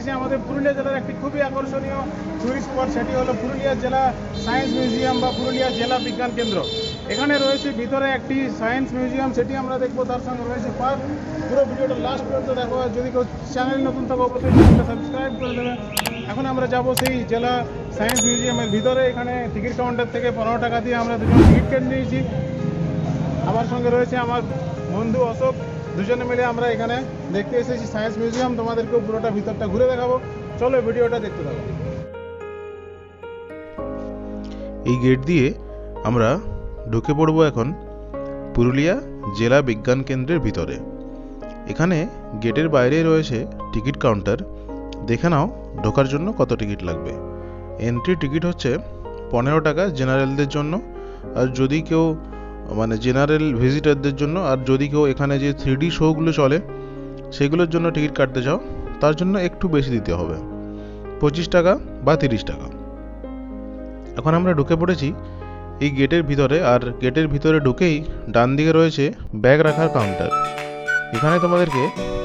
এসেছি আমাদের পুরুলিয়া জেলার একটি খুবই আকর্ষণীয় টুরিস্ট স্পট, সেটি হলো পুরুলিয়া জেলা সায়েন্স মিউজিয়াম বা পুরুলিয়া জেলা বিজ্ঞান কেন্দ্র। এখানে রয়েছে ভিতরে একটি সায়েন্স মিউজিয়াম, সেটি আমরা দেখবো, তার সঙ্গে রয়েছে পার্ক। পুরো ভিডিওটা লাস্ট পর্যন্ত দেখো, আর যদি কেউ চ্যানেল নতুন থাকো অবশ্যই চ্যানেলটা সাবস্ক্রাইব করে দেবে। এখন আমরা যাব সেই জেলা সায়েন্স মিউজিয়ামের ভিতরে। এখানে টিকিট কাউন্টার থেকে 15 টাকা দিয়ে আমরা দুজন টিকিট কেটে নিয়েছি। আমার সঙ্গে রয়েছে আমার বন্ধু অশোক, দুজনে মিলে আমরা এখানে দেখতে এসেছি সায়েন্স মিউজিয়াম। তোমাদেরকেও পুরোটা ভিতরটা ঘুরে দেখাবো, চলো ভিডিওটা দেখতে থাকো। এই গেট দিয়ে আমরা ঢুকে পড়বো এখন পুরুলিয়া জেলা বিজ্ঞান কেন্দ্রের ভিতরে। এখানে গেটের বাইরে রয়েছে টিকিট কাউন্টার। দেখে নাও ঢোকার জন্য কত টিকিট লাগবে। এন্ট্রি টিকিট হচ্ছে 15 টাকা জেনারেলদের জন্য, আর যদি কেউ জেনারেল ভিজিটারদের জন্য, আর যদি কেউ এখানে যে 3D শোগুলো চলে সেগুলোর জন্য টিকিট কাটতে চাও তার জন্য একটু বেশি দিতে হবে, 25 টাকা বা 30 টাকা। এখন আমরা ঢুকে পড়েছি এই গেটের ভিতরে, আর গেটের ভিতরে ঢুকেই ডান দিকে রয়েছে ব্যাগ রাখার কাউন্টার। এখানে তোমাদেরকে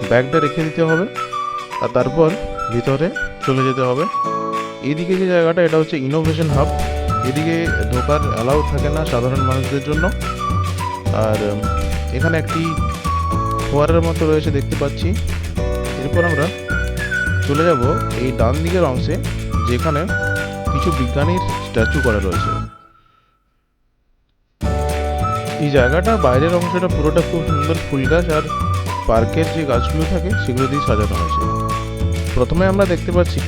ব্যাগটা রেখে দিতে হবে আর তারপর ভিতরে চলে যেতে হবে। এদিকে যে জায়গাটা, এটা হচ্ছে ইনোভেশন হাব। এদিকে ঢোকার অ্যালাউ থাকে না সাধারণ মানুষদের জন্য। আর এখানে একটি ফোয়ারার মতো রয়েছে দেখতে পাচ্ছি। এরপর আমরা চলে যাব এই ডান দিকের অংশে, যেখানে কিছু বিজ্ঞানীর স্ট্যাচু করা রয়েছে। এই জায়গাটা বাইরের অংশটা পুরোটা খুব সুন্দর ফুল গাছ আর পার্কের যে গাছগুলো থাকে সেগুলো দিয়ে সাজানো হয়েছে। প্রথমে আমরা দেখতে পাচ্ছি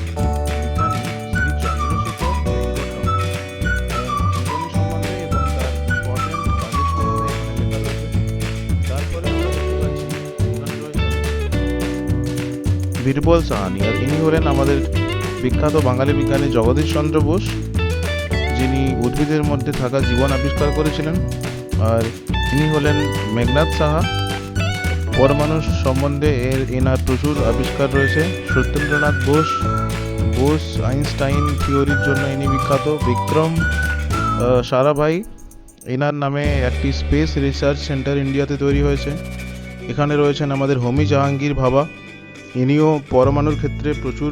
বীরবল সাহানি, আর ইনি হলেন আমাদের বিখ্যাত বাঙালি বিজ্ঞানী জগদীশ চন্দ্র বোস, যিনি উদ্ভিদের মধ্যে থাকা জীবন আবিষ্কার করেছিলেন। আর ইনি হলেন মেঘনাদ সাহা, পরমাণু সম্বন্ধে এনার প্রচুর আবিষ্কার রয়েছে। সত্যেন্দ্রনাথ বোস আইনস্টাইন থিওরির জন্য ইনি বিখ্যাত। বিক্রম সারাভাই, এনার নামে একটি স্পেস রিসার্চ সেন্টার ইন্ডিয়াতে তৈরি হয়েছে। এখানে রয়েছেন আমাদের হোমি জাহাঙ্গীর ভাবা, ইনিও পরমাণুর ক্ষেত্রে প্রচুর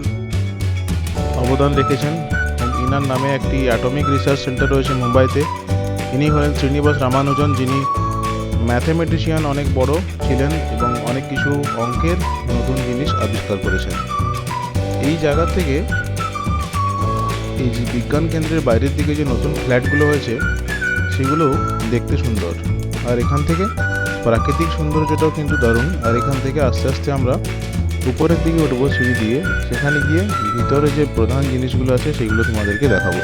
অবদান রেখেছেন। ইনার নামে একটি অ্যাটমিক রিসার্চ সেন্টার রয়েছে মুম্বাইতে। ইনি হলেন শ্রীনিবাস রামানুজন, যিনি ম্যাথমেটিশিয়ান অনেক বড় ছিলেন এবং অনেক কিছু অঙ্কের নতুন জিনিস আবিষ্কার করেছেন। এই জায়গা থেকে এই যে বিজ্ঞান কেন্দ্রের বাইরের দিকে যে নতুন ফ্ল্যাটগুলো হয়েছে সেগুলো দেখতে সুন্দর, আর এখান থেকে প্রাকৃতিক সৌন্দর্যটাও কিন্তু দারুণ। আর এখান থেকে আস্তে আস্তে আমরা উপরের দিকে উঠবো সিঁড়ি দিয়ে, সেখানে গিয়ে ভিতরে যে প্রধান জিনিসগুলো আছে সেগুলো তোমাদেরকে দেখাবো।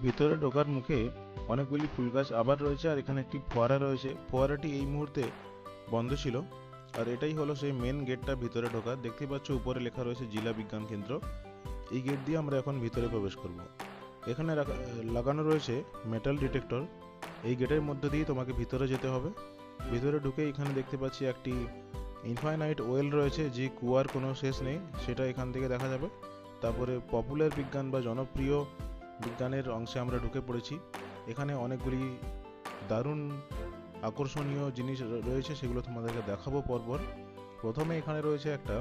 ভিতরে ঢোকার মুখে অনেকগুলি ফুল গাছ আবার রয়েছে, আর এখানে একটি ফোয়ারা রয়েছে। ফোয়ারাটি এই মুহূর্তে বন্ধ ছিল। আর এটাই হলো সেই মেন গেটটা ভিতরে ঢোকার। দেখতে পাচ্ছ উপরে লেখা রয়েছে জেলা বিজ্ঞান কেন্দ্র। এই গেট দিয়ে আমরা এখন ভিতরে প্রবেশ করব। এখানে লাগানো রয়েছে মেটাল ডিটেক্টর। এই গেটের মধ্যে দিয়ে তোমাকে ভিতরে যেতে হবে। ভিতরে ঢুকে এখানে দেখতে পাচ্ছি একটি ইনফাইনাইট ওয়েল রয়েছে, যে কুয়ার কোনো শেষ নেই, সেটা এখান থেকে দেখা যাবে। তারপরে পপুলার বিজ্ঞান বা জনপ্রিয় বিজ্ঞানের অংশে আমরা ঢুকে পড়েছি। এখানে অনেকগুলি দারুণ আকর্ষণীয় জিনিস রয়েছে, সেগুলো তোমাদেরকে দেখাবো পরপর। প্রথমে এখানে রয়েছে একটা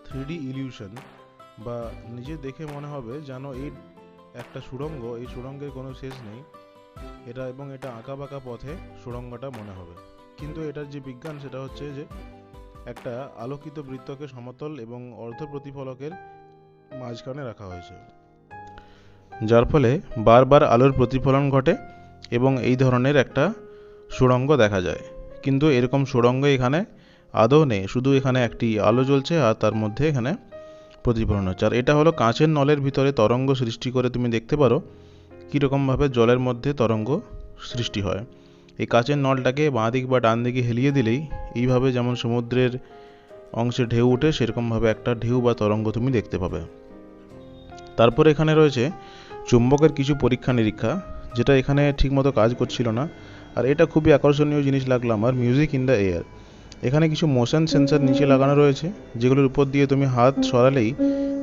3D ইলিউশন, বা নিজে দেখে মনে হবে যেন এই একটা সুড়ঙ্গ, এই সুড়ঙ্গের কোনো শেষ নেই এটা, এবং এটা আঁকা বাঁকা পথে সুড়ঙ্গটা মনে হবে। কিন্তু এটার যে বিজ্ঞান সেটা হচ্ছে যে একটা আলোকিত বৃত্তকে সমতল এবং অর্ধ প্রতিফলকের মাঝখানে রাখা হয়েছে, যার ফলে বারবার আলোর প্রতিফলন ঘটে এবং এই ধরনের একটা সুড়ঙ্গ দেখা যায়। কিন্তু এরকম সুড়ঙ্গ এখানে আদৌ নেই, শুধু এখানে একটি আলো জ্বলছে আর তার মধ্যে এখানে প্রতিফলন হচ্ছে। আর এটা হলো কাঁচের নলের ভিতরে তরঙ্গ সৃষ্টি করে। তুমি দেখতে পারো কীরকমভাবে জলের মধ্যে তরঙ্গ সৃষ্টি হয়। এই কাচের নলটাকে বাঁ দিক বা ডান দিকে হেলিয়ে দিলেই এইভাবে যেমন সমুদ্রের অংশে ঢেউ ওঠে সেরকমভাবে একটা ঢেউ বা তরঙ্গ তুমি দেখতে পাবে। তারপর এখানে রয়েছে চুম্বকের কিছু পরীক্ষা নিরীক্ষা, যেটা এখানে ঠিকমতো কাজ করছিল না। আর এটা খুবই আকর্ষণীয় জিনিস লাগলো আমার, মিউজিক ইন দ্য এয়ার। এখানে কিছু মোশন সেন্সর নিচে লাগানো রয়েছে, যেগুলোর উপর দিয়ে তুমি হাত সরালেই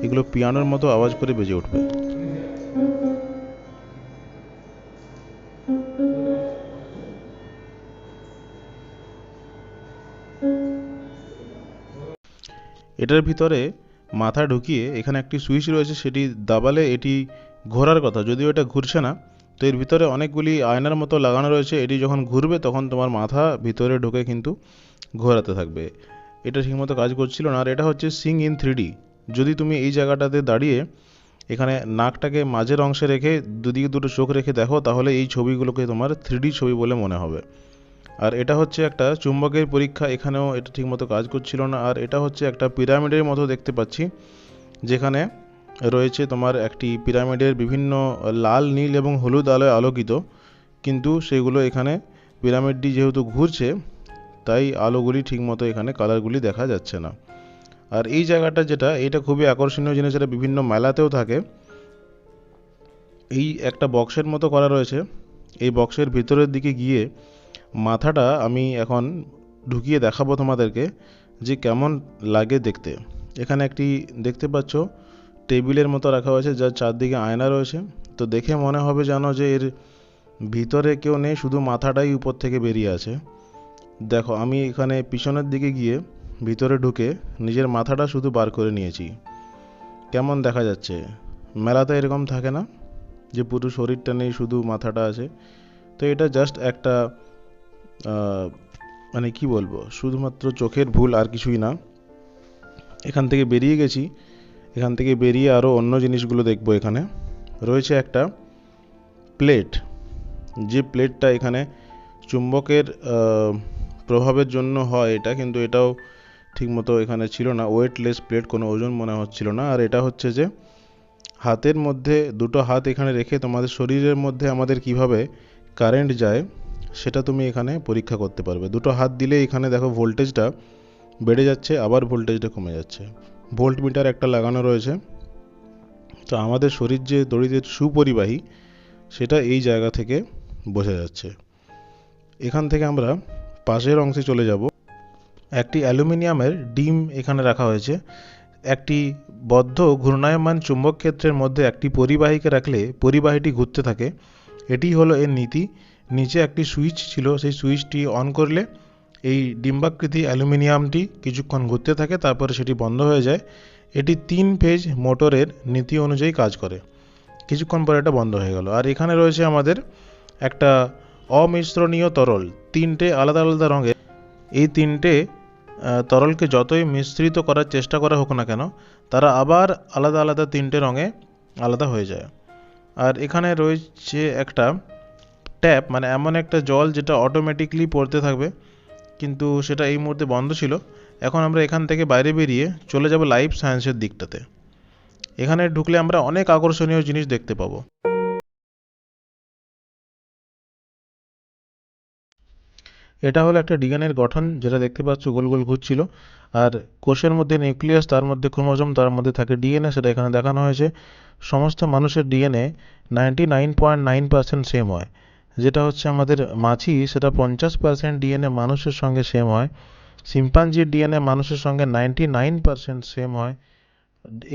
এগুলো পিয়ানোর মতো আওয়াজ করে বেজে উঠবে। এটার ভিতরে মাথা ঢুকিয়ে এখানে একটি সুইচ রয়েছে, সেটি দাবালে এটি ঘোরার কথা, যদিও এটা ঘুরছে না। তো এর ভিতরে অনেকগুলি আয়নার মতো লাগানো রয়েছে, এটি যখন ঘুরবে তখন তোমার মাথা ভিতরে ঢুকে কিন্তু ঘোরাতে থাকবে। এটা ঠিকমতো কাজ করছিল না। আর এটা হচ্ছে সিং ইন 3D। যদি তুমি এই জায়গাটাতে দাঁড়িয়ে এখানে নাকটাকে মাঝের অংশে রেখে দুদিকে দুটো চোখ রেখে দেখো, তাহলে এই ছবিগুলোকে তোমার 3D ছবি বলে মনে হবে। আর এটা হচ্ছে একটা চুম্বকের পরীক্ষা, এখানেও এটা ঠিকমতো কাজ করছিল না। আর এটা হচ্ছে একটা পিরামিডের মতো দেখতে পাচ্ছি, যেখানে রয়েছে তোমার একটি পিরামিডের বিভিন্ন লাল, নীল এবং হলুদ আলোয় আলোকিত, কিন্তু সেগুলো এখানে পিরামিডটি যেহেতু ঘুরছে তাই আলোগুলি ঠিকমতো এখানে কালারগুলি দেখা যাচ্ছে না। আর এই জায়গাটা যেটা, এটা খুবই আকর্ষণীয় জিনিস, এটা বিভিন্ন মেলাতেও থাকে। এই একটা বক্সের মতো করা রয়েছে, এই বক্সের ভিতরের দিকে গিয়ে মাথাটা আমি এখন ঢুকিয়ে দেখাবো তোমাদেরকে যে কেমন লাগে দেখতে। এখানে একটি দেখতে পাচ্ছ টেবিলের মতো রাখা হয়েছে, যার চারদিকে আয়না রয়েছে। তো দেখে মনে হবে যেন যে এর ভিতরে কেউ নেই, শুধু মাথাটাই উপর থেকে বেরিয়ে আছে। দেখো, আমি এখানে পিছনের দিকে গিয়ে ভিতরে ঢুকে নিজের মাথাটা শুধু বার করে নিয়েছি। কেমন দেখা যাচ্ছে? মেলাতে এরকম থাকে না যে পুরো শরীরটা নেই, শুধু মাথাটা আছে? তো এটা জাস্ট একটা মানে কি বলবো, শুধুমাত্র চোখের ভুল, আর কিছুই না। এখান থেকে বেরিয়ে গেছি, এখান থেকে বেরিয়ে আরও অন্য জিনিসগুলো দেখবো। এখানে রয়েছে একটা প্লেট, যে প্লেটটা এখানে চুম্বকের প্রভাবের জন্য হয় এটা, কিন্তু এটাও ঠিকমতো এখানে ছিল না, ওয়েটলেস প্লেট, কোনো ওজন মনে হচ্ছিল না। আর এটা হচ্ছে যে হাতের মধ্যে দুটো হাত এখানে রেখে তোমাদের শরীরের মধ্যে আমাদের কিভাবে কারেন্ট যায় সেটা তুমি এখানে পরীক্ষা করতে পারবে। দুটো হাত দিলে এখানে দেখো ভোল্টেজটা বেড়ে যাচ্ছে, আবার ভোল্টেজটা কমে যাচ্ছে। ভোল্ট মিটার একটা লাগানো রয়েছে। তো আমাদের শরীর যে তড়িতের সুপরিবাহী, সেটা এই জায়গা থেকে বোঝা যাচ্ছে। এখান থেকে আমরা পাশের অংশে চলে যাব। একটি অ্যালুমিনিয়ামের ডিম এখানে রাখা হয়েছে। একটি বদ্ধ ঘূর্ণায়মান চুম্বক ক্ষেত্রের মধ্যে একটি পরিবাহীকে রাখলে পরিবাহীটি ঘুরতে থাকে, এটি হলো এর নীতি। নিচে একটি সুইচ ছিল, সেই সুইচটি অন করলে এই ডিম্বাকৃতি অ্যালুমিনিয়ামটি কিছুক্ষণ ঘুরতে থাকে, তারপরে সেটি বন্ধ হয়ে যায়। এটি 3 ফেজ মোটরের নীতি অনুযায়ী কাজ করে। কিছুক্ষণ পরে এটা বন্ধ হয়ে গেল। আর এখানে রয়েছে আমাদের একটা অমিশ্রণীয় তরল, 3টে আলাদা আলাদা রঙের। এই 3টে তরলকে যতই মিশ্রিত করার চেষ্টা করা হোক না কেন, তারা আবার আলাদা আলাদা 3টে রঙে আলাদা হয়ে যায়। আর এখানে রয়েছে একটা ট্যাপ, মানে এমন একটা জল যেটা অটোমেটিকলি পড়তে থাকবে, কিন্তু সেটা এই মুহূর্তে বন্ধ ছিল। এখন আমরা এখান থেকে বাইরে বেরিয়ে চলে যাব লাইফ সায়েন্সের দিকটাতে। এখানে ঢুকলে আমরা অনেক আকর্ষণীয় জিনিস দেখতে পাবো। এটা হলো একটা ডিএনএর গঠন, যেটা দেখতে পাচ্ছ গোল গোল ঘুরছিল। আর কোষের মধ্যে নিউক্লিয়াস, তার মধ্যে ক্রোমোজোম, তার মধ্যে থাকে ডিএনএ, সেটা এখানে দেখানো হয়েছে। সমস্ত মানুষের ডিএনএ 99.9% সেম হয়। যেটা হচ্ছে আমাদের মাছি, সেটা 50% ডিএনএ মানুষের সঙ্গে সেম হয়। শিম্পাঞ্জির ডিএনএ মানুষের সঙ্গে 99% সেম হয়।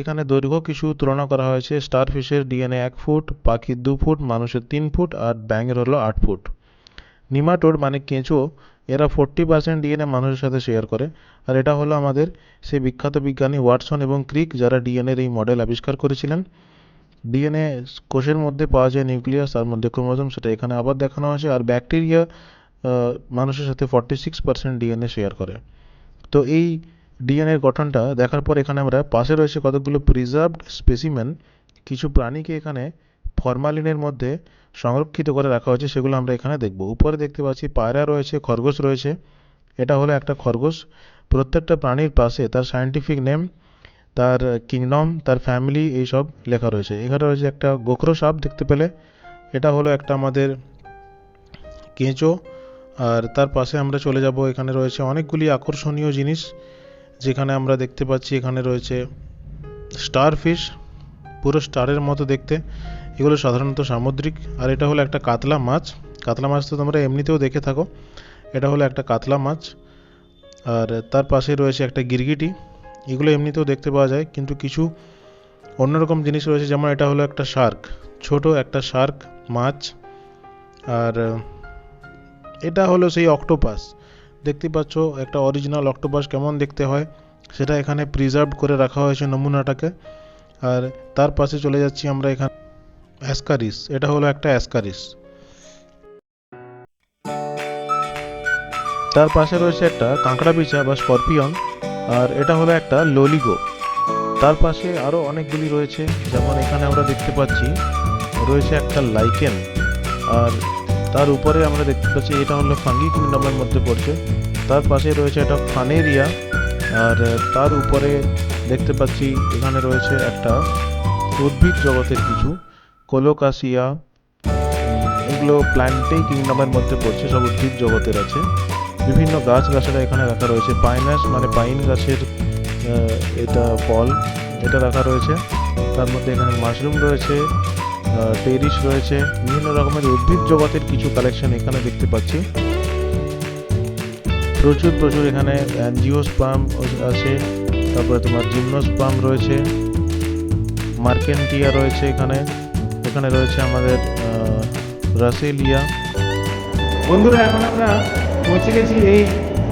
এখানে দৈর্ঘ্য কিছু তুলনা করা হয়েছে। স্টারফিশের ডিএনএ 1 ফুট, পাখির 2 ফুট, মানুষের 3 ফুট, আর ব্যাঙের হলো 8 ফুট। নিমাটোড মানে কেঁচো, এরা 40% ডিএনএ মানুষের সাথে শেয়ার করে। আর এটা হলো আমাদের সেই বিখ্যাত বিজ্ঞানী ওয়াটসন এবং ক্রিক, যারা ডিএনএর এই মডেল আবিষ্কার করেছিলেন। ডিএনএ কোষের মধ্যে পাওয়া যায় নিউক্লিয়াস, তার মধ্যে ক্রোমোজোম, সেটা এখানে আবার দেখানো হয়েছে। আর ব্যাকটেরিয়া মানুষের সাথে 46% ডিএনএ শেয়ার করে। তো এই ডিএনএর গঠনটা দেখার পর এখানে আমরা পাশে রয়েছে কতগুলো প্রিজার্ভড স্পেসিমেন। কিছু প্রাণীকে এখানে ফরমালিনের মধ্যে সংরক্ষিত করে রাখা হয়েছে, সেগুলো আমরা এখানে দেখব। উপরে দেখতে পাচ্ছি পায়রা রয়েছে, খরগোশ রয়েছে। এটা হলো একটা খরগোশ। প্রত্যেকটা প্রাণীর পাশে তার সায়েন্টিফিক নেম, তার কিংডম, তার ফ্যামিলি, এইসব লেখা রয়েছে। এখানে রয়েছে একটা গোখরো সাপ দেখতে পেলে। এটা হলো একটা আমাদের কেঁচো, আর তার পাশে আমরা চলে যাব, এখানে রয়েছে অনেকগুলি আকর্ষণীয় জিনিস, যেখানে আমরা দেখতে পাচ্ছি এখানে রয়েছে স্টার ফিশ, পুরো স্টারের মতো দেখতে। এগুলো সাধারণত সামুদ্রিক। আর এটা হলো একটা কাতলা মাছ। কাতলা মাছ তো তোমরা এমনিতেও দেখে থাকো, এটা হলো একটা কাতলা মাছ। আর তার পাশে রয়েছে একটা গিরগিটি, এগুলো এমনিতেও দেখতে পাওয়া যায়, কিন্তু কিছু অন্যরকম জিনিস রয়েছে, যেমন এটা হলো একটা শার্ক, ছোট একটা শার্ক মাছ। আর এটা হলো সেই অক্টোপাস, দেখতে পাচ্ছ একটা অরিজিনাল অক্টোপাস কেমন দেখতে হয়, সেটা এখানে প্রিজার্ভ করে রাখা হয়েছে নমুনাটাকে। আর তার পাশে চলে যাচ্ছি আমরা, এখানে অ্যাসকারিস, এটা হলো একটা অ্যাসকারিস। তার পাশে রয়েছে একটা কাঁকড়া বিছা বা স্করপিয়ন, আর এটা হলো একটা ললিগো। তার পাশে আরও অনেকগুলি রয়েছে, যেমন এখানে আমরা দেখতে পাচ্ছি রয়েছে একটা লাইকেন। আর তার উপরে আমরা দেখতে পাচ্ছি এটা হলো ফাঙ্গি কিংডমের মধ্যে পড়ছে। তার পাশে রয়েছে একটা ফানেরিয়া। আর তার উপরে দেখতে পাচ্ছি এখানে রয়েছে একটা উদ্ভিদ জগতের কিছু কোলোকাসিয়া, এগুলো প্ল্যান্টেই কিংডমের মধ্যে পড়ছে, সব উদ্ভিদ জগতের আছে। বিভিন্ন গাছ গাছালা এখানে রাখা রয়েছে, পাইনাস মানে পাইন গাছের এটা ফল, এটা রাখা রয়েছে। তার মধ্যে এখানে মাশরুম রয়েছে, টেরিস রয়েছে, বিভিন্ন রকমের উদ্ভিদ জগতের কিছু কালেকশন এখানে দেখতে পাচ্ছি। প্রচুর এখানে অ্যাঞ্জিওস্পার্ম আছে, তারপরে তোমার জিমনোস্পার্ম রয়েছে, মার্কেন্টিয়া রয়েছে এখানে রয়েছে আমাদের রাসেলিয়া। বন্ধুরা, এখন আমরা পৌঁছে গেছি এই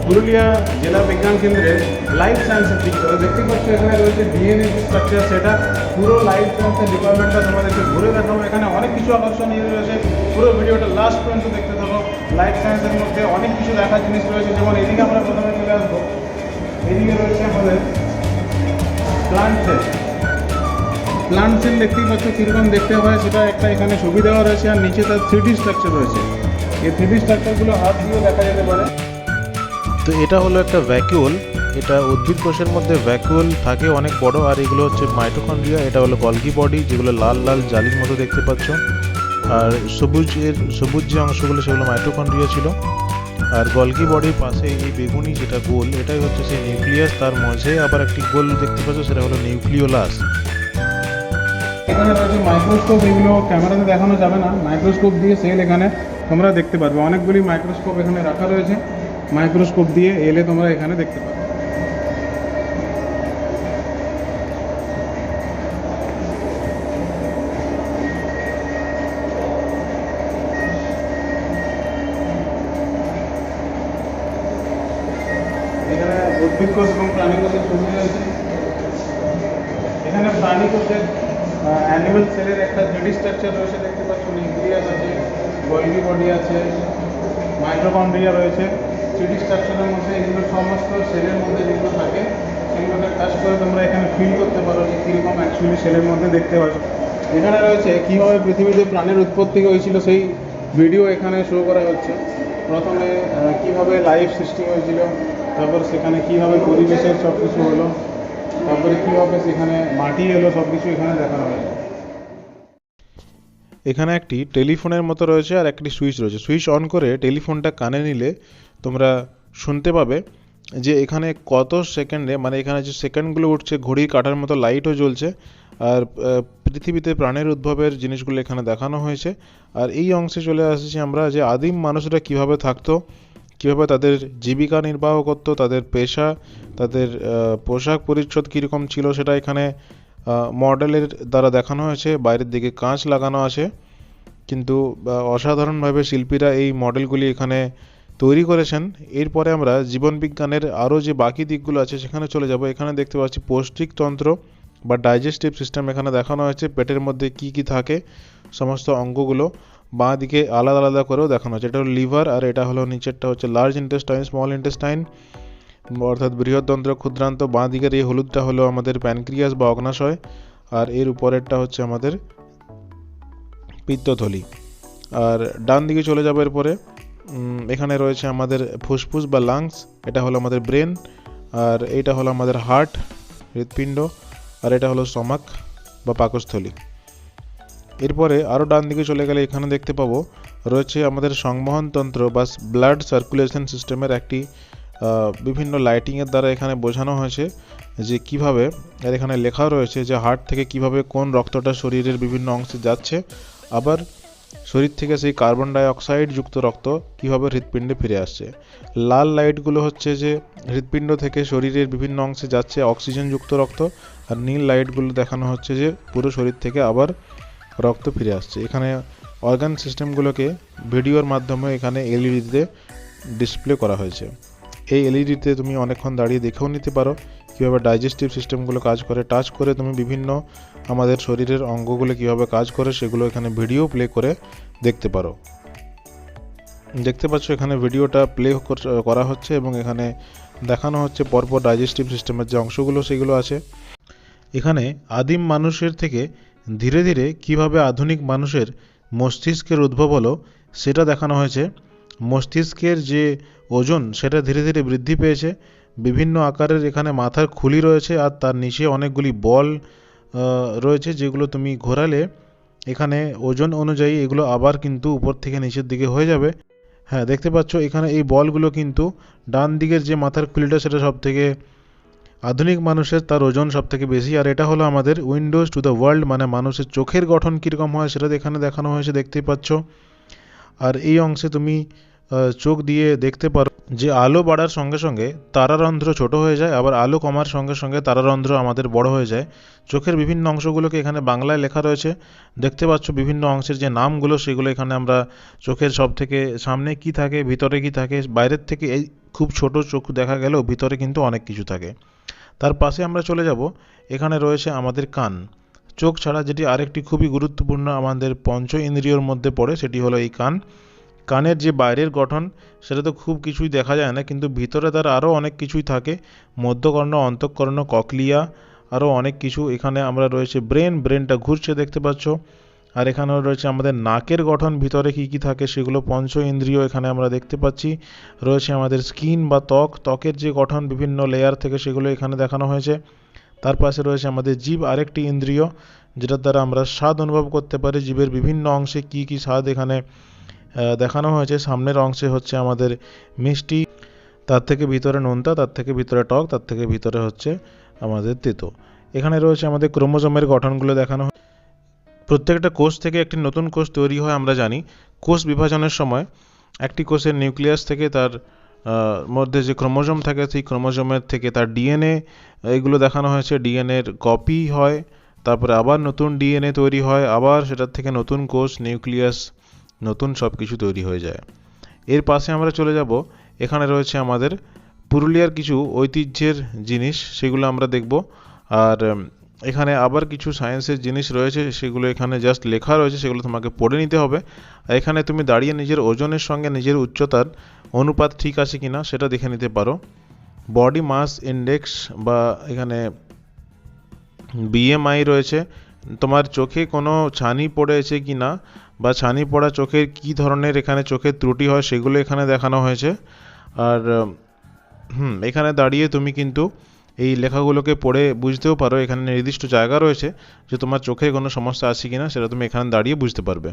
পুরুলিয়া জেলা বিজ্ঞান কেন্দ্রের লাইফ সায়েন্সের দিকে। দেখতে পাচ্ছ এখানে রয়েছে ডিএনএ স্ট্রাকচার, সেটা পুরো লাইফ সায়েন্সের ডিপার্টমেন্টটা তোমাদেরকে ঘুরে দেখাবো। এখানে অনেক কিছু আকর্ষণীয় রয়েছে, পুরো ভিডিওটা লাস্ট পর্যন্ত দেখতে থাকো। লাইফ সায়েন্সের মধ্যে অনেক কিছু দেখার জিনিস রয়েছে, যেমন এদিকে আমরা প্রথমে চলে আসবো। এদিকে রয়েছে আমাদের প্লান্ট সেল। প্লান্ট সেল দেখতেই পাচ্ছ কীরকম দেখতে হয়, সেটা একটা এখানে ছবি দেওয়া রয়েছে, আর নিচে তার 3D স্ট্রাকচার রয়েছে। এই 3D স্ট্রাকচারগুলো হাত দিয়েও দেখা যেতে পারে। তো এটা হলো একটা ভ্যাকুওল, এটা উদ্ভিদ কোষের মধ্যে ভ্যাকুওল থাকে অনেক বড়। আর এগুলো হচ্ছে মাইটোকন্ড্রিয়া, এটা হলো গলগি বডি, যেগুলো লাল লাল জালির মতো দেখতে পাচ্ছ। আর সবুজ যে অংশগুলো সেগুলো মাইটোকন্ড্রিয়া ছিল। আর গলগি বডির পাশে এই বেগুনি যেটা গোল, এটাই হচ্ছে সেই নিউক্লিয়াস। তার মাঝে আবার একটি গোল দেখতে পাচ্ছ, সেটা হলো নিউক্লিওলাস। এখানে রয়েছে মাইক্রোস্কোপ, এগুলো ক্যামেরাতে দেখানো যাবে না, মাইক্রোস্কোপ দিয়ে সেল এখানে তোমরা দেখতে পারবে। অনেকগুলি মাইক্রোস্কোপ এখানে রাখা রয়েছে, মাইক্রোস্কোপ দিয়ে এলে তোমরা এখানে দেখতে পাবে। এখানে উদ্ভিদ কোষ এবং প্রাণী কোষের ছবি রয়েছে। এখানে প্রাণী কোষের অ্যানিমাল সেলের একটা 3D স্ট্রাকচার রয়েছে, দেখতে পাচ্ছ। নিউক্লিয়াস আছে, গলগি বডি আছে, মাইটোকন্ড্রিয়া রয়েছে। 3D স্ট্রাকচারের মধ্যে এগুলো সমস্ত সেলের মধ্যে যেগুলো থাকে সেগুলোকে কাজ করে তোমরা এখানে ফিল করতে পারো যে কীরকম অ্যাকচুয়ালি সেলের মধ্যে দেখতে পাচ্ছ। এখানে রয়েছে কীভাবে পৃথিবীতে প্রাণের উৎপত্তি হয়েছিল সেই ভিডিও এখানে শো করা হচ্ছে। প্রথমে কীভাবে লাইফ সৃষ্টি হয়েছিল, তারপর সেখানে কীভাবে পরিবেশের সব কিছু হলো, তারপরে কীভাবে সেখানে মাটি এলো, সব কিছু এখানে দেখানো হয়েছে। এখানে একটি টেলিফোনের মতো রয়েছে, আর একটি সুইচ রয়েছে। সুইচ অন করে টেলিফোনটা কানে নিলে তোমরা শুনতে পাবে যে এখানে কত সেকেন্ডে, মানে এখানে যে সেকেন্ডগুলো উঠছে ঘড়ির কাঁটার মতো লাইটও জ্বলছে। আর পৃথিবীতে প্রাণের উদ্ভবের জিনিসগুলো এখানে দেখানো হয়েছে। আর এই অংশে চলে আসছি আমরা, যে আদিম মানুষরা কিভাবে থাকতো, কীভাবে তাদের জীবিকা নির্বাহ করতো, তাদের পেশা, তাদের পোশাক পরিচ্ছদ কীরকম ছিল, সেটা এখানে মডেলের দ্বারা দেখানো হয়েছে। বাইরের দিকে কাঁচ লাগানো আছে, কিন্তু অসাধারণভাবে শিল্পীরা এই মডেলগুলি এখানে তৈরি করেছেন। এরপরে আমরা জীবনবিজ্ঞানের আরও যে বাকি দিকগুলো আছে সেখানে চলে যাব। এখানে দেখতে পাচ্ছি পৌষ্টিকতন্ত্র বা ডাইজেস্টিভ সিস্টেম এখানে দেখানো হয়েছে। পেটের মধ্যে কি কি থাকে সমস্ত অঙ্গগুলো বাঁ দিকে আলাদা আলাদা করেও দেখানো হয়েছে। এটা হলো লিভার, আর এটা হলো নিচেরটা হচ্ছে লার্জ ইন্টেস্টাইন, স্মল ইন্টেস্টাইন, অর্থাৎ বৃহৎতন্ত্র, ক্ষুদ্রান্ত। বাঁ দিকের এই হলুদটা হলো আমাদের প্যানক্রিয়াস বা অগ্নাশয়, আর এর উপরেরটা হচ্ছে আমাদের পিত্তথলি। আর ডান দিকে চলে যাবে এরপরে, এখানে রয়েছে আমাদের ফুসফুস বা লাংস, এটা হলো আমাদের ব্রেন, আর এটা হলো আমাদের হার্ট, হৃৎপিণ্ড, আর এটা হলো স্টমাক বা পাকস্থলী। এরপরে আরও ডান দিকে চলে গেলে এখানে দেখতে পাবো রয়েছে আমাদের সংবহন তন্ত্র বা ব্লাড সার্কুলেশন সিস্টেমের একটি বিভিন্ন লাইটিংয়ের দ্বারা এখানে বোঝানো হয়েছে যে কিভাবে, আর এখানে লেখা রয়েছে যে হার্ট থেকে কিভাবে কোন রক্তটা শরীরের বিভিন্ন অংশে যাচ্ছে, আবার শরীর থেকে সেই কার্বন ডাই অক্সাইড যুক্ত রক্ত কিভাবে হৃৎপিণ্ডে ফিরে আসছে। লাল লাইটগুলো হচ্ছে যে হৃৎপিণ্ড থেকে শরীরের বিভিন্ন অংশে যাচ্ছে অক্সিজেন যুক্ত রক্ত, আর নীল লাইটগুলো দেখানো হচ্ছে যে পুরো শরীর থেকে আবার রক্ত ফিরে আসছে। এখানে অর্গান সিস্টেমগুলোকে ভিডিওর মাধ্যমে এখানে এলইডিতে ডিসপ্লে করা হয়েছে। এই এলইডিতে তুমি অনেকক্ষণ দাঁড়িয়ে দেখেও নিতে পারো কীভাবে ডাইজেস্টিভ সিস্টেমগুলো কাজ করে। টাচ করে তুমি বিভিন্ন আমাদের শরীরের অঙ্গগুলো কীভাবে কাজ করে সেগুলো এখানে ভিডিও প্লে করে দেখতে পারো। দেখতে পাচ্ছ এখানে ভিডিওটা প্লে করা হচ্ছে এবং এখানে দেখানো হচ্ছে পরপর ডাইজেস্টিভ সিস্টেমের যে অংশগুলো সেগুলো আছে। এখানে আদিম মানুষের থেকে ধীরে ধীরে কিভাবে আধুনিক মানুষের মস্তিষ্কের উদ্ভব হলো সেটা দেখানো হয়েছে। মস্তিষ্কের যে ওজন সেটা ধীরে ধীরে বৃদ্ধি পেয়েছে। বিভিন্ন আকারের এখানে মাথার খুলি রয়েছে, আর তার নিচে অনেকগুলি বল রয়েছে যেগুলো তুমি ঘোরালে এখানে ওজন অনুযায়ী এগুলো আবার কিন্তু উপর থেকে নিচের দিকে হয়ে যাবে। হ্যাঁ, দেখতে পাচ্ছ এখানে এই বলগুলো কিন্তু ডান দিকের যে মাথার খুলিটা সেটা সব থেকে আধুনিক মানুষের, তার ওজন সব থেকে বেশি। আর এটা হলো আমাদের উইন্ডোজ টু দ্য ওয়ার্ল্ড, মানে মানুষের চোখের গঠন কীরকম হয় সেটা এখানে দেখানো হয়েছে, দেখতেই পাচ্ছ। আর এই অংশে তুমি চোখ দিয়ে দেখতে পারো যে আলো বাড়ার সঙ্গে সঙ্গে তারারন্ধ্র ছোট হয়ে যায়, আবার আলো কমার সঙ্গে সঙ্গে তারারন্ধ্র আমাদের বড় হয়ে যায়। চোখের বিভিন্ন অংশগুলোকে এখানে বাংলায় লেখা রয়েছে, দেখতে পাচ্ছ বিভিন্ন অংশের যে নামগুলো সেগুলো এখানে আমরা চোখের সব থেকে সামনে কি থাকে, ভিতরে কি থাকে, বাইরের থেকে এই খুব ছোট চোখ দেখা গেলেও ভিতরে কিন্তু অনেক কিছু থাকে। তার পাশে আমরা চলে যাব, এখানে রয়েছে আমাদের কান। চোখ ছাড়া যেটি আরেকটি খুবই গুরুত্বপূর্ণ আমাদের পঞ্চ ইন্দ্রিয়র মধ্যে পড়ে সেটি হলো এই কান। কানের যে বাইরের গঠন সেটা তো খুব কিছুই দেখা যায় না, কিন্তু ভিতরে তার আরও অনেক কিছুই থাকে, মধ্যকর্ণ, অন্তঃকর্ণ, ককলিয়া, আরও অনেক কিছু। এখানে আমরা রয়েছে ব্রেনটা ঘুরছে দেখতে পাচ্ছ। আর এখানেও রয়েছে আমাদের নাকের গঠন, ভিতরে কি কি থাকে সেগুলো পঞ্চ ইন্দ্রিয় এখানে আমরা দেখতে পাচ্ছি। রয়েছে আমাদের স্কিন বা ত্বকের যে গঠন বিভিন্ন লেয়ার থেকে সেগুলো এখানে দেখানো হয়েছে। তার পাশে রয়েছে আমাদের জিভ, আরেকটি ইন্দ্রিয় যেটার দ্বারা আমরা স্বাদ অনুভব করতে পারি। জিভের বিভিন্ন অংশে কি কি স্বাদ এখানে দেখানো হয়েছে। সামনের অংশে হচ্ছে আমাদের মিষ্টি, তার থেকে ভিতরে নোনতা, তার থেকে ভিতরে টক, তার থেকে ভিতরে হচ্ছে আমাদের তেতো। এখানে রয়েছে আমাদের ক্রোমোজোমের গঠনগুলো দেখানো হয়। প্রত্যেকটা কোষ থেকে একটি নতুন কোষ তৈরি হয় আমরা জানি। কোষ বিভাজনের সময় একটি কোষের নিউক্লিয়াস থেকে তার মধ্যে যে ক্রোমোজোম থাকে সেই ক্রোমোজোমের থেকে তার ডিএনএ এগুলো দেখানো হয়েছে। ডিএনএর কপি হয়, তারপরে আবার নতুন ডিএনএ তৈরি হয়, আবার সেটার থেকে নতুন কোষ, নিউক্লিয়াস, নতুন সব কিছু তৈরি হয়ে যায়। এর পাশে আমরা চলে যাব, এখানে রয়েছে আমাদের পুরুলিয়ার কিছু ঐতিহ্যের জিনিস, সেগুলো আমরা দেখব। আর এখানে আবার কিছু সায়েন্সের জিনিস রয়েছে, সেগুলো এখানে জাস্ট লেখা রয়েছে, সেগুলো তোমাকে পড়ে নিতে হবে। আর এখানে তুমি দাঁড়িয়ে নিজের ওজনের সঙ্গে নিজের উচ্চতার অনুপাত ঠিক আছে কিনা সেটা দেখে নিতে পারো। বডি মাস ইন্ডেক্স বা এখানে বিএমআই রয়েছে। তোমার চোখে কোনো ছানি পড়েছে কি না বা ছানি পড়া চোখের কি ধরনের এখানে চোখের ত্রুটি হয় সেগুলো এখানে দেখানো হয়েছে। আর এখানে দাঁড়িয়ে তুমি কিন্তু এই লেখাগুলোকে পড়ে বুঝতেও পারো। এখানে নির্দিষ্ট জায়গা রয়েছে যে তোমার চোখে কোনো সমস্যা আছে কিনা সেটা তুমি এখানে দাঁড়িয়ে বুঝতে পারবে।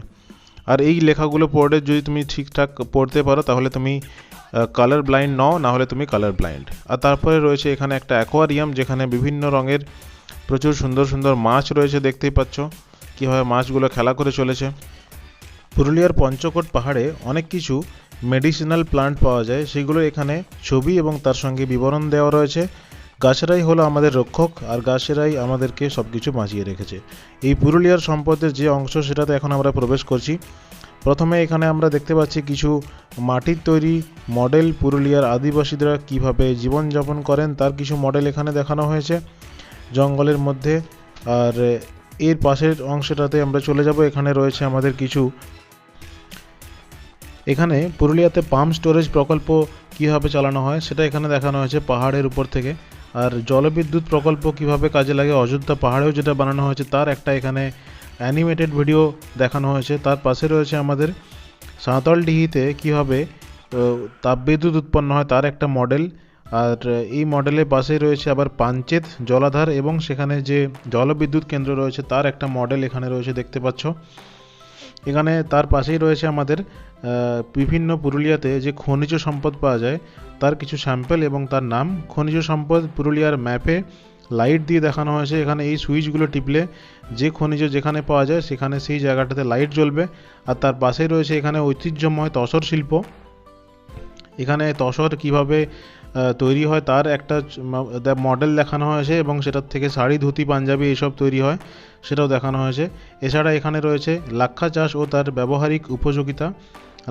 আর এই লেখাগুলো পড়ে যদি তুমি ঠিকঠাক পড়তে পারো তাহলে তুমি কালার ব্লাইন্ড নও, না হলে তুমি কালার ব্লাইন্ড। আর তারপরে রয়েছে এখানে একটা অ্যাকোয়ারিয়াম, যেখানে বিভিন্ন রঙের প্রচুর সুন্দর সুন্দর মাছ রয়েছে, দেখতেই পাচ্ছ কীভাবে মাছগুলো খেলা করে চলেছে। পুরুলিয়ার পঞ্চকোট পাহাড়ে অনেক কিছু মেডিসিনাল প্লান্ট পাওয়া যায়, সেগুলো এখানে ছবি এবং তার সঙ্গে বিবরণ দেওয়া রয়েছে। গাছেরাই হলো আমাদের রক্ষক, আর গাছেরাই আমাদেরকে সব কিছু বাঁচিয়ে রেখেছে। এই পুরুলিয়ার সম্পদের যে অংশ সেটাতে এখন আমরা প্রবেশ করছি। প্রথমে এখানে আমরা দেখতে পাচ্ছি কিছু মাটির তৈরি মডেল, পুরুলিয়ার আদিবাসীরা কীভাবে জীবনযাপন করেন তার কিছু মডেল এখানে দেখানো হয়েছে জঙ্গলের মধ্যে। আর এর পাশের অংশটাতে আমরা চলে যাব, এখানে রয়েছে আমাদের কিছু, এখানে পুরুলিয়াতে পাম্প স্টোরেজ প্রকল্প কীভাবে চালানো হয় সেটা এখানে দেখানো হয়েছে পাহাড়ের উপর থেকে। আর জলবিদ্যুৎ প্রকল্প কিভাবে কাজে লাগে অযোধ্যা পাহাড়েও যেটা বানানো হয়েছে তার একটা এখানে অ্যানিমেটেড ভিডিও দেখানো হয়েছে। তার পাশে রয়েছে আমাদের সাঁওতালডিহিতে কীভাবে তাপবিদ্যুৎ উৎপন্ন হয় তার একটা মডেল। আর এই মডেলের পাশে রয়েছে আবার পাঞ্চেত জলাধার এবং সেখানে যে জলবিদ্যুৎ কেন্দ্র রয়েছে তার একটা মডেল এখানে রয়েছে, দেখতে পাচ্ছ। এখানে তার পাশেই রয়েছে আমাদের বিভিন্ন পুরুলিয়াতে যে খনিজ সম্পদ পাওয়া যায় তার কিছু স্যাম্পল এবং তার নাম। খনিজ সম্পদ পুরুলিয়ার ম্যাপে লাইট দিয়ে দেখানো হয়েছে। এখানে এই সুইচগুলো টিপলে যে খনিজ যেখানে পাওয়া যায় সেখানে সেই জায়গাটাতে লাইট জ্বলবে। আর তার পাশেই রয়েছে এখানে ঐতিহ্যময় তসর শিল্প। এখানে তসর কিভাবে তৈরি হয় তার একটা মডেল দেখানো হয়েছে এবং সেটার থেকে শাড়ি, ধুতি, পাঞ্জাবি এইসব তৈরি হয় সেটাও দেখানো হয়েছে। এছাড়া এখানে রয়েছে লাক্ষা চাষ ও তার ব্যবহারিক উপযোগিতা।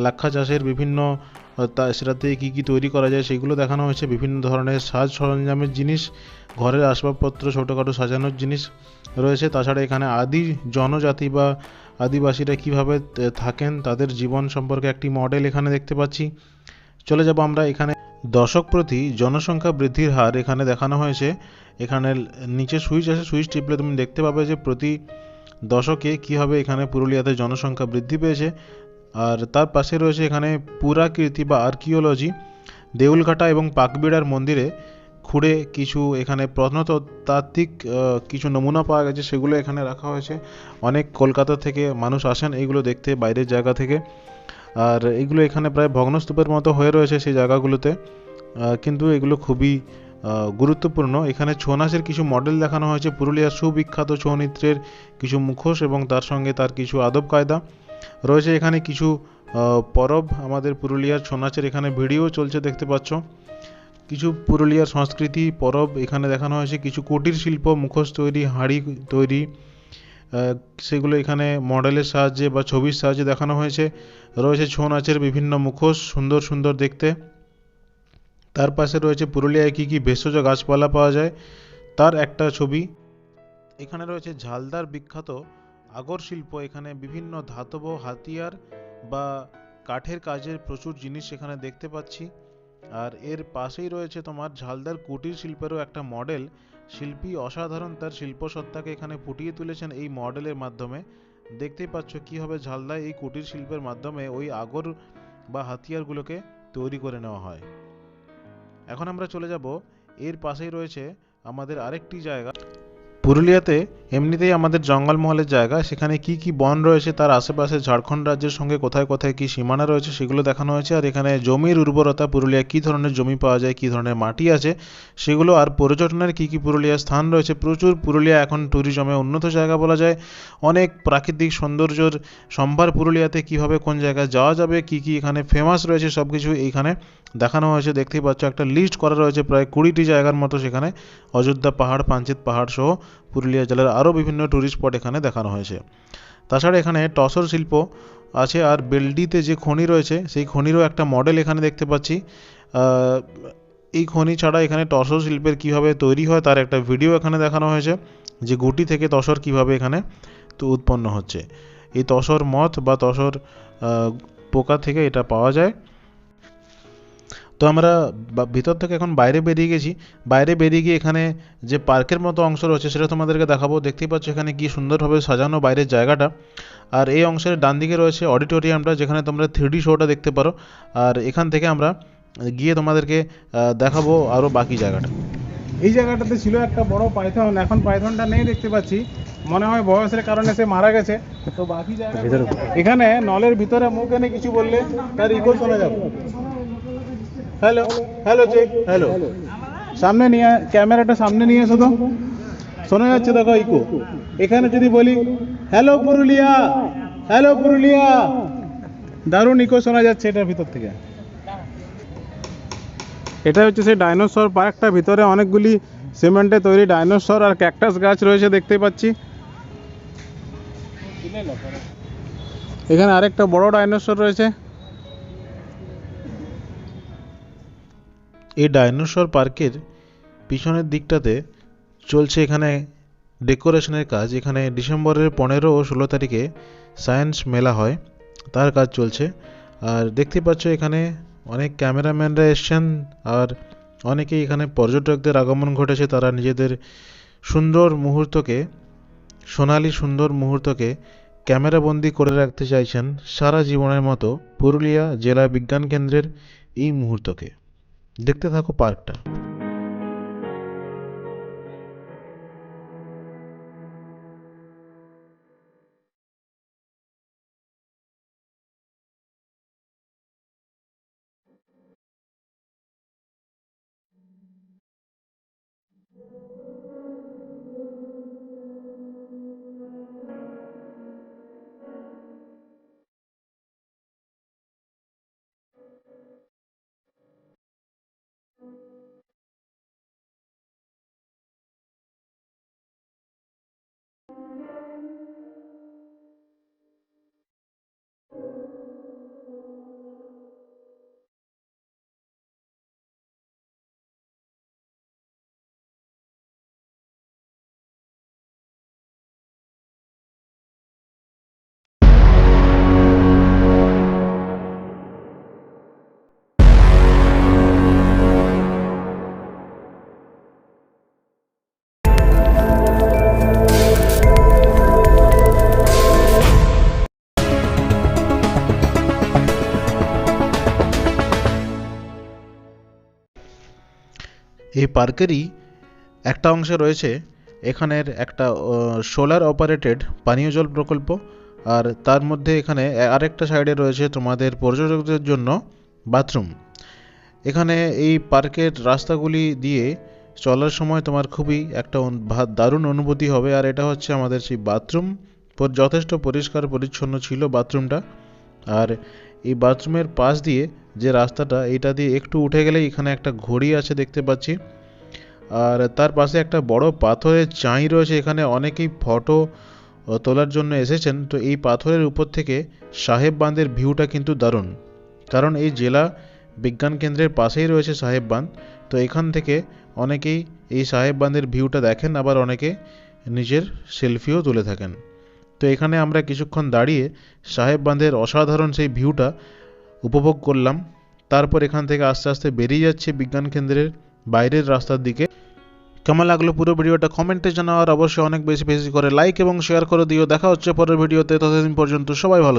লাক্ষা চাষের বিভিন্ন সেটা থেকে কী কী তৈরি করা যায় সেগুলো দেখানো হয়েছে। বিভিন্ন ধরনের সাজ সরঞ্জামের জিনিস, ঘরের আসবাবপত্র, ছোটোখাটো সাজানোর জিনিস রয়েছে। তাছাড়া এখানে আদি জনজাতি বা আদিবাসীরা কীভাবে থাকেন তাদের জীবন সম্পর্কে একটি মডেল এখানে দেখতে পাচ্ছি। চলে যাব আমরা এখানে দশক প্রতি জনসংখ্যা বৃদ্ধির হার এখানে দেখানো হয়েছে। এখানে নিচে সুইচ আছে, সুইচ টিপলে তুমি দেখতে পাবে যে প্রতি দশকে কীভাবে এখানে পুরুলিয়াতে জনসংখ্যা বৃদ্ধি পেয়েছে। আর তার পাশে রয়েছে এখানে পুরাকীর্তি বা আর্কিওলজি। দেউলঘাটা এবং পাকবিড়ার মন্দিরে খুঁড়ে কিছু এখানে প্রত্নতাত্ত্বিক কিছু নমুনা পাওয়া গেছে, সেগুলো এখানে রাখা হয়েছে। অনেক কলকাতা থেকে মানুষ আসেন এইগুলো দেখতে বাইরের জায়গা থেকে। আর এগুলো এখানে প্রায় ভগ্নস্তূপের মতো হয়ে রয়েছে সেই জায়গাগুলোতে, কিন্তু এগুলো খুবই গুরুত্বপূর্ণ। এখানে ছৌ নাচের কিছু মডেল দেখানো হয়েছে, পুরুলিয়ার সুবিখ্যাত ছৌ নৃত্যের কিছু মুখোশ এবং তার সঙ্গে তার কিছু আদব কায়দা রয়েছে। এখানে কিছু পরব আমাদের পুরুলিয়ার ছৌ নাচের এখানে ভিডিও চলছে দেখতে পাচ্ছ। কিছু পুরুলিয়ার সংস্কৃতি পরব এখানে দেখানো হয়েছে। কিছু কুটির শিল্প, মুখোশ তৈরি, হাঁড়ি তৈরি, সেগুলো এখানে মডেলের সাহায্যে বা ছবির সাহায্যে দেখানো হয়েছে। রয়েছে ছৌ নাচের বিভিন্ন মুখোশ, সুন্দর সুন্দর দেখতে। তার পাশে রয়েছে পুরুলিয়ায় কী কী ভেষজ গাছপালা পাওয়া যায় তার একটা ছবি। এখানে রয়েছে ঝালদার বিখ্যাত আগর শিল্প। এখানে বিভিন্ন ধাতব হাতিয়ার বা কাঠের কাজের প্রচুর জিনিস এখানে দেখতে পাচ্ছি। আর এর পাশেই রয়েছে তোমার ঝালদার কুটির শিল্পেরও একটা মডেল। শিল্পী অসাধারণ তার শিল্পসত্তাকে এখানে ফুটিয়ে তুলেছেন এই মডেলের মাধ্যমে। দেখতেই পাচ্ছ কীভাবে ঝালদায় এই কুটির শিল্পের মাধ্যমে ওই আগর বা হাতিয়ারগুলোকে তৈরি করে নেওয়া হয়। এখন আমরা চলে যাব, এর পাশেই রয়েছে আমাদের আরেকটি জায়গা। পুরুলিয়াতে এমনিতেই আমাদের জঙ্গলমহলের জায়গা, সেখানে কি কি বন রয়েছে তার আশেপাশে ঝাড়খণ্ড রাজ্যের সঙ্গে কোথায় কোথায় কি সীমানা রয়েছে সেগুলো দেখানো হয়েছে। আর এখানে জমির উর্বরতা, পুরুলিয়ায় কী ধরনের জমি পাওয়া যায়, কী ধরনের মাটি আছে সেগুলো, আর পর্যটনের কী কী পুরুলিয়ার স্থান রয়েছে। প্রচুর পুরুলিয়া এখন ট্যুরিজমে উন্নত জায়গা বলা যায়। অনেক প্রাকৃতিক সৌন্দর্যের সম্ভার পুরুলিয়াতে, কীভাবে কোন জায়গায় যাওয়া যাবে, কী কী এখানে ফেমাস রয়েছে সব কিছু এইখানে দেখানো হয়েছে। দেখতেই পাচ্ছ একটা লিস্ট করা রয়েছে প্রায় 20টি জায়গার মতো। সেখানে অযোধ্যা পাহাড়, পাঞ্চেত পাহাড় সহ পুরুলিয়া জেলার আরও বিভিন্ন ট্যুরিস্ট স্পট এখানে দেখানো হয়েছে। তাছাড়া এখানে টসর শিল্প আছে, আর বেলডিতে যে খনি রয়েছে সেই খনিরও একটা মডেল এখানে দেখতে পাচ্ছি। এই খনি ছাড়া এখানে টসর শিল্পের কীভাবে তৈরি হয় তার একটা ভিডিও এখানে দেখানো হয়েছে, যে গুটি থেকে তসর কীভাবে এখানে তো উৎপন্ন হচ্ছে। এই তসর মথ বা তসর পোকা থেকে এটা পাওয়া যায়। তো আমরা ভিতর থেকে এখন বাইরে বেরিয়ে গেছি। বাইরে বেরিয়ে গিয়ে এখানে যে পার্কের মতো অংশ রয়েছে সেটা তোমাদেরকে দেখাবো। দেখতেই পাচ্ছ এখানে কি সুন্দরভাবে সাজানো বাইরের জায়গাটা। আর এই অংশের ডান দিকে রয়েছে অডিটোরিয়ামটা, যেখানে তোমরা 3D শোটা দেখতে পারো। আর এখান থেকে আমরা গিয়ে তোমাদেরকে দেখাবো আরও বাকি জায়গাটা। এই জায়গাটাতে ছিল একটা বড় পাইথন, এখন পাইথনটা নেই দেখতে পাচ্ছি, মনে হয় বয়সের কারণে সে মারা গেছে। তো বাকি জায়গা এখানে নলের ভিতরে মুখ এনে কিছু বললে তার ইকো শোনা যাবে। হ্যালো হ্যালো চেক, হ্যালো, সামনে নিয়ে ক্যামেরাটা সামনে নিয়ে এসো তো, শোনা যাচ্ছে দেখো ইকো। এখানে যদি বলি হ্যালো পুরুলিয়া, হ্যালো পুরুলিয়া, দারুণ ইকো শোনা যাচ্ছে এটার ভিতর থেকে। এটা হচ্ছে সেই ডাইনোসর পার্কটা, ভিতরে অনেকগুলি সিমেন্টে তৈরি ডাইনোসর আর ক্যাকটাস গাছ রয়েছে দেখতে পাচ্ছি। এখানে আরেকটা বড় ডাইনোসর রয়েছে। এই ডাইনোসর পার্কের পিছনের দিকটাতে চলছে এখানে ডেকোরেশনের কাজ। এখানে ডিসেম্বরের 15 ও 16 তারিখে সায়েন্স মেলা হয়, তার কাজ চলছে। আর দেখতে পাচ্ছ এখানে অনেক ক্যামেরাম্যানরা এসছেন, আর অনেকেই এখানে পর্যটকদের আগমন ঘটেছে। তারা নিজেদের সুন্দর মুহূর্তকে, সোনালি সুন্দর মুহূর্তকে ক্যামেরাবন্দি করে রাখতে চাইছেন সারা জীবনের মতো পুরুলিয়া জেলা বিজ্ঞান কেন্দ্রের এই মুহূর্তকে। দেখতে থাকো পার্কটা। এই পার্কেরই একটা অংশে রয়েছে এখানের একটা সোলার অপারেটেড পানীয় জল প্রকল্প, আর তার মধ্যে এখানে আরেকটা সাইডে রয়েছে তোমাদের পর্যটকদের জন্য বাথরুম। এখানে এই পার্কের রাস্তাগুলি দিয়ে চলার সময় তোমার খুবই একটা দারুণ অনুভূতি হবে। আর এটা হচ্ছে আমাদের সেই বাথরুম, যথেষ্ট পরিষ্কার পরিচ্ছন্ন ছিল বাথরুমটা। আর এই বাথরুমের পাশ দিয়ে যে রাস্তাটা, এটা দিয়ে একটু উঠে গেলেই এখানে একটা ঘড়ি আছে দেখতে পাচ্ছি। আর তার পাশে একটা বড় পাথরের চাঁই রয়েছে, এখানে অনেকেই ফটো তোলার জন্য এসেছেন। তো এই পাথরের উপর থেকে সাহেব বাঁধের ভিউটা কিন্তু দারুণ, কারণ এই জেলা বিজ্ঞান কেন্দ্রের পাশেই রয়েছে সাহেব বাঁধ। তো এখান থেকে অনেকেই এই সাহেব বাঁধের ভিউটা দেখেন, আবার অনেকে নিজের সেলফিও তুলে থাকেন। তো এখানে আমরা কিছুক্ষণ দাঁড়িয়ে সাহেব বাঁধের অসাধারণ সেই ভিউটা উপভোগ করলাম। তারপর এখান থেকে আস্তে আস্তে বেরিয়ে যাচ্ছে বিজ্ঞান কেন্দ্রের বাইরের রাস্তার দিকে। কেমন লাগলো পুরো ভিডিওটা কমেন্টে জানাও, আর অবশ্যই অনেক বেশি বেশি করে লাইক এবং শেয়ার করে দিও। দেখা হচ্ছে পরের ভিডিওতে, ততদিন পর্যন্ত সবাই ভালো থেকো।